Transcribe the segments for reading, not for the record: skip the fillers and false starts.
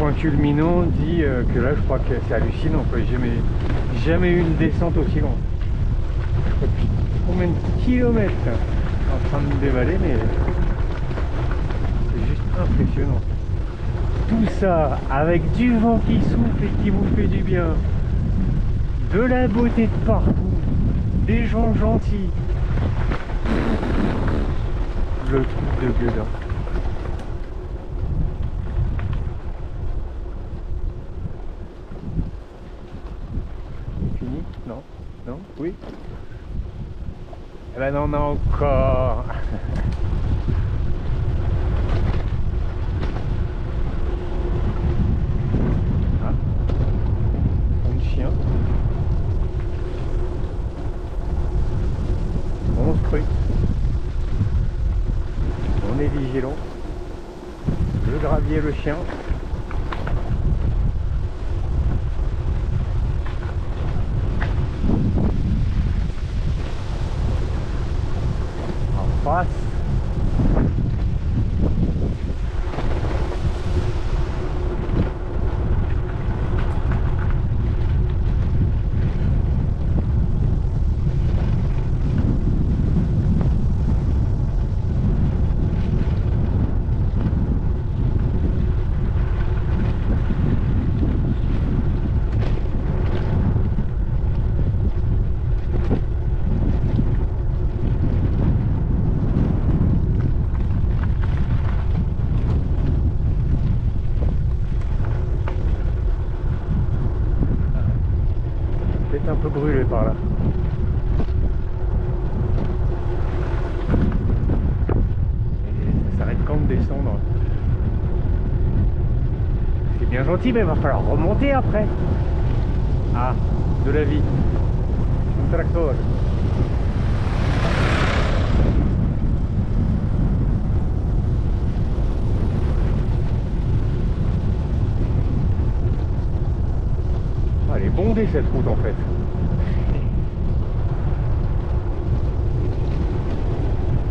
point culminant dit que là je crois que c'est hallucinant quoi. Jamais eu une descente aussi longue. Je sais plus combien de kilomètres en train de me dévaler, mais c'est juste impressionnant. Tout ça avec du vent qui souffle et qui vous fait du bien, de la beauté de partout, des gens gentils, le truc de gueudin. Fini? Non? Non? Oui? Eh ben non, on a encore. Ah, un chien. On scrute. On est vigilant. Le gravier, le chien. En face. Un peu brûlé par là. Et ça s'arrête quand de descendre. C'est bien gentil, mais il va falloir remonter après. Ah, de la vie. Un tracteur. Ah, elle est bondée cette route en fait.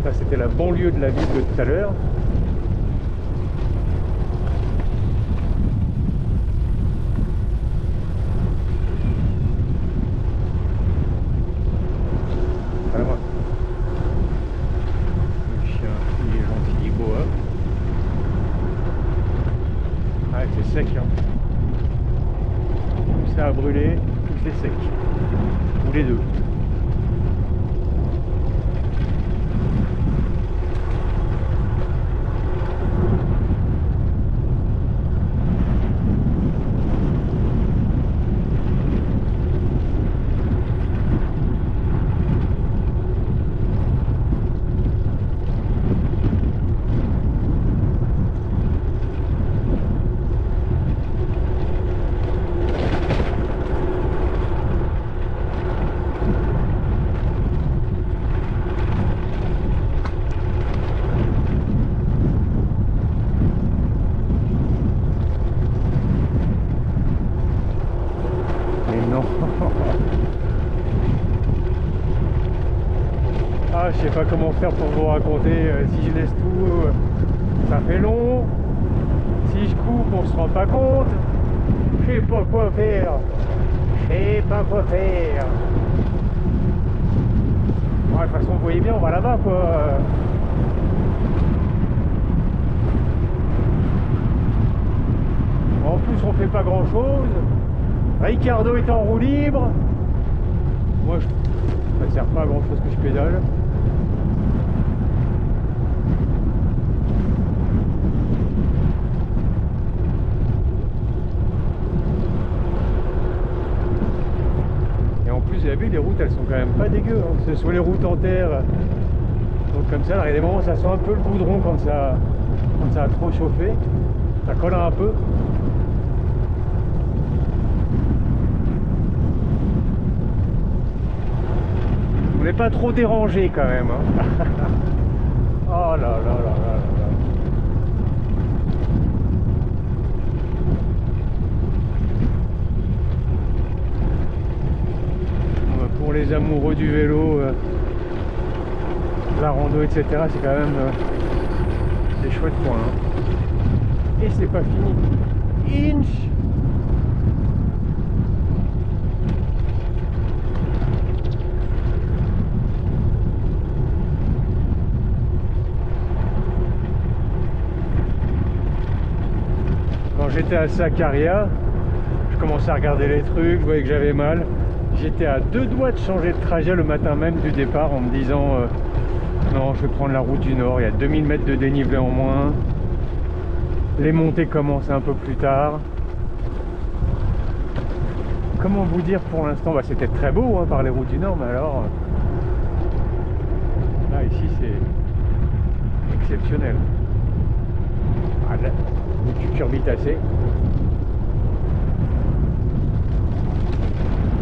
Ça c'était la banlieue de la ville de tout à l'heure. Voilà. Le chien, il est gentil, il est beau, hein. Ah, c'est sec, hein. Tout ça a brûlé, tout c'est sec. Ou les deux. Ah, je sais pas comment faire pour vous raconter. Si je laisse tout, ça fait long. Si je coupe, on se rend pas compte. Je sais pas quoi faire. Je sais pas quoi faire. Bon, de toute façon, vous voyez bien, on va là-bas, quoi. En plus, on fait pas grand-chose. Ricardo est en roue libre. Moi, ça sert pas à grand-chose que je pédale. Et en plus, vous avez vu, les routes, elles sont quand même pas dégueu, hein. Que ce soit les routes en terre. Donc comme ça, il y a des moments où ça sent un peu le goudron quand ça a trop chauffé. Ça colle un peu. On n'est pas trop dérangé quand même, hein. Oh là là là là là. Pour les amoureux du vélo, la rando, etc., c'est quand même des chouettes points, hein. Et c'est pas fini. inch. Quand j'étais à Sakarya, je commençais à regarder les trucs, je voyais que j'avais mal. J'étais à 2 doigts de changer de trajet le matin même du départ en me disant non, je vais prendre la route du Nord, il y a 2000 mètres de dénivelé en moins. Les montées commencent un peu plus tard. Comment vous dire pour l'instant, c'était très beau par les routes du Nord, mais alors là ici c'est exceptionnel. Ah, là, tu curbites assez.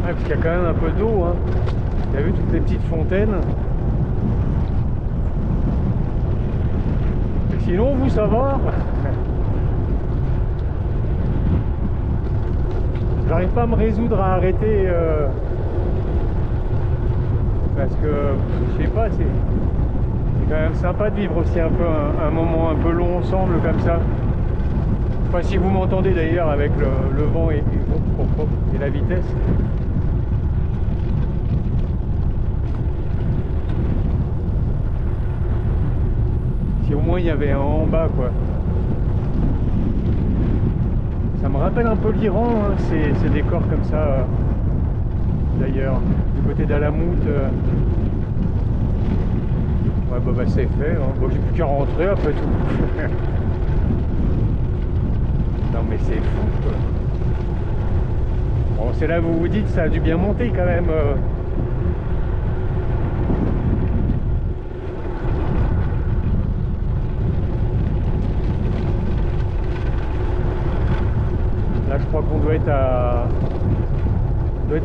Parce qu'il y a quand même un peu d'eau. Vous avez vu toutes les petites fontaines. Et sinon, vous, ça va? J'arrive pas à me résoudre à arrêter parce que je sais pas, c'est quand même sympa de vivre aussi un peu un moment un peu long ensemble comme ça. Enfin, si vous m'entendez d'ailleurs avec le vent et la vitesse. Si au moins il y avait un en bas, quoi. Ça me rappelle un peu l'Iran, ces décors comme ça. D'ailleurs, du côté d'Alamout. Ouais, c'est fait. Bon, j'ai plus qu'à rentrer après tout. Non, mais c'est fou, quoi. Bon, c'est là où vous vous dites, ça a dû bien monter quand même. Là, je crois qu'on doit être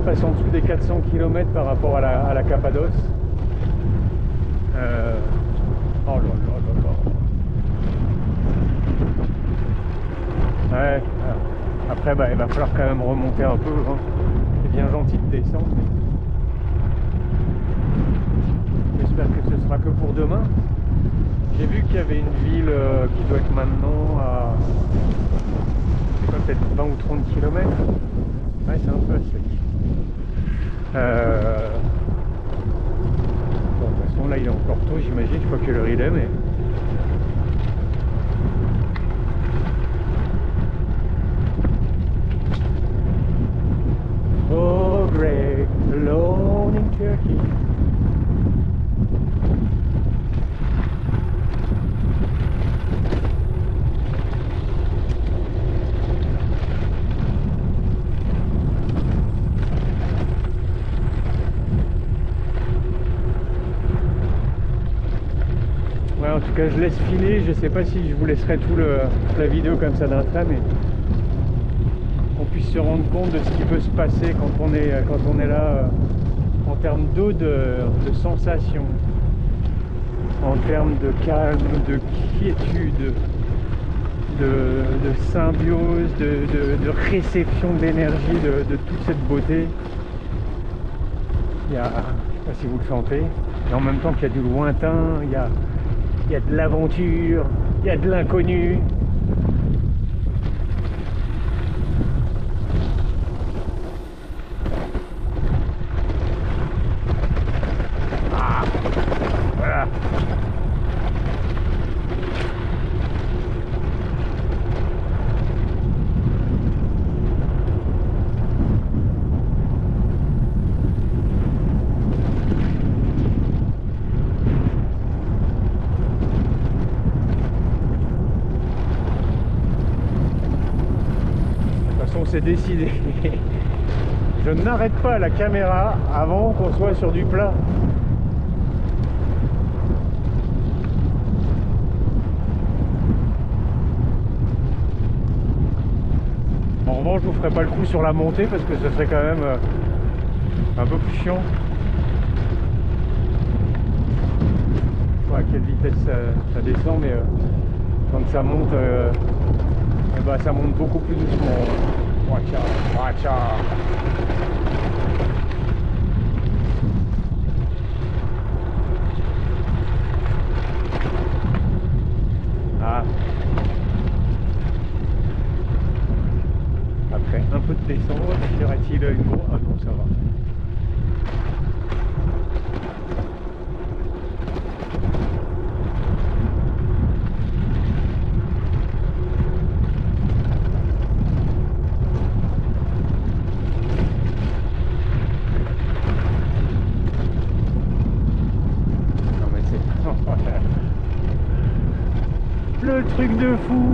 passé en dessous des 400 km par rapport à la Cappadoce. Oh là là là là. Ouais. Après, il va falloir quand même remonter un peu. C'est bien gentil de descendre. Mais j'espère que ce sera que pour demain. J'ai vu qu'il y avait une ville qui doit être maintenant à... C'est quoi, peut-être 20 ou 30 km. Ouais, c'est un peu sec. Bon, de toute façon, là, il est encore tôt, j'imagine. Je sais pas quelle heure il est, mais... Oh, Greg, alone in Turkey. Ouais, en tout cas, je laisse filer. Je sais pas si je vous laisserai toute la vidéo comme ça d'un trait, mais qu'on puisse se rendre compte de ce qui peut se passer quand on est là en termes d'eau, de sensations, en termes de calme, de quiétude, de symbiose, de réception d'énergie, de toute cette beauté. Il y a, je sais pas si vous le sentez, et en même temps qu'il y a du lointain, il y a de l'aventure, il y a de l'inconnu. Voilà. C'est décidé. Je n'arrête pas la caméra avant qu'on soit sur du plat. En revanche, je vous ferai pas le coup sur la montée parce que ce serait quand même un peu plus chiant. Je sais pas à quelle vitesse ça descend, mais quand ça monte, ça monte beaucoup plus doucement. Watch out, watch out. descendre. Y aurait-il une grosse... Ah non, ça va. Non mais c'est... Le truc de fou.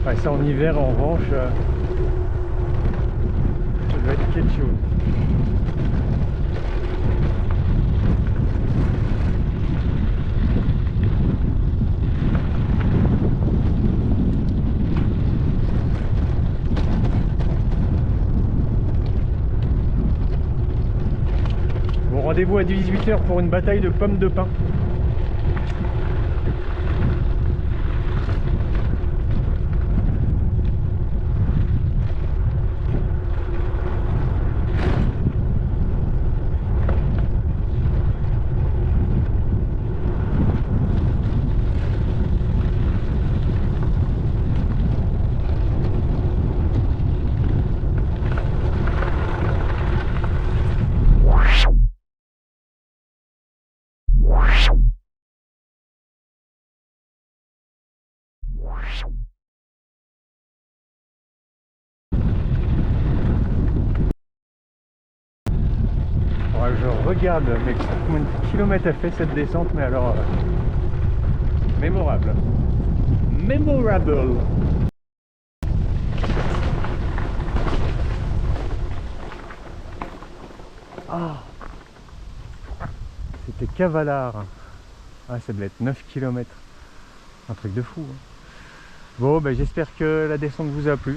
Ouais, ça en hiver en revanche, ça doit être quelque chose. Bon, rendez-vous à 18 h pour une bataille de pommes de pin. Faudra que je regarde mais combien de kilomètres a fait cette descente, mais alors mémorable. Memorable. Ah, c'était Cavalar. Ah, ça devait être 9 km. Un truc de fou. Hein. Bon, ben, j'espère que la descente vous a plu.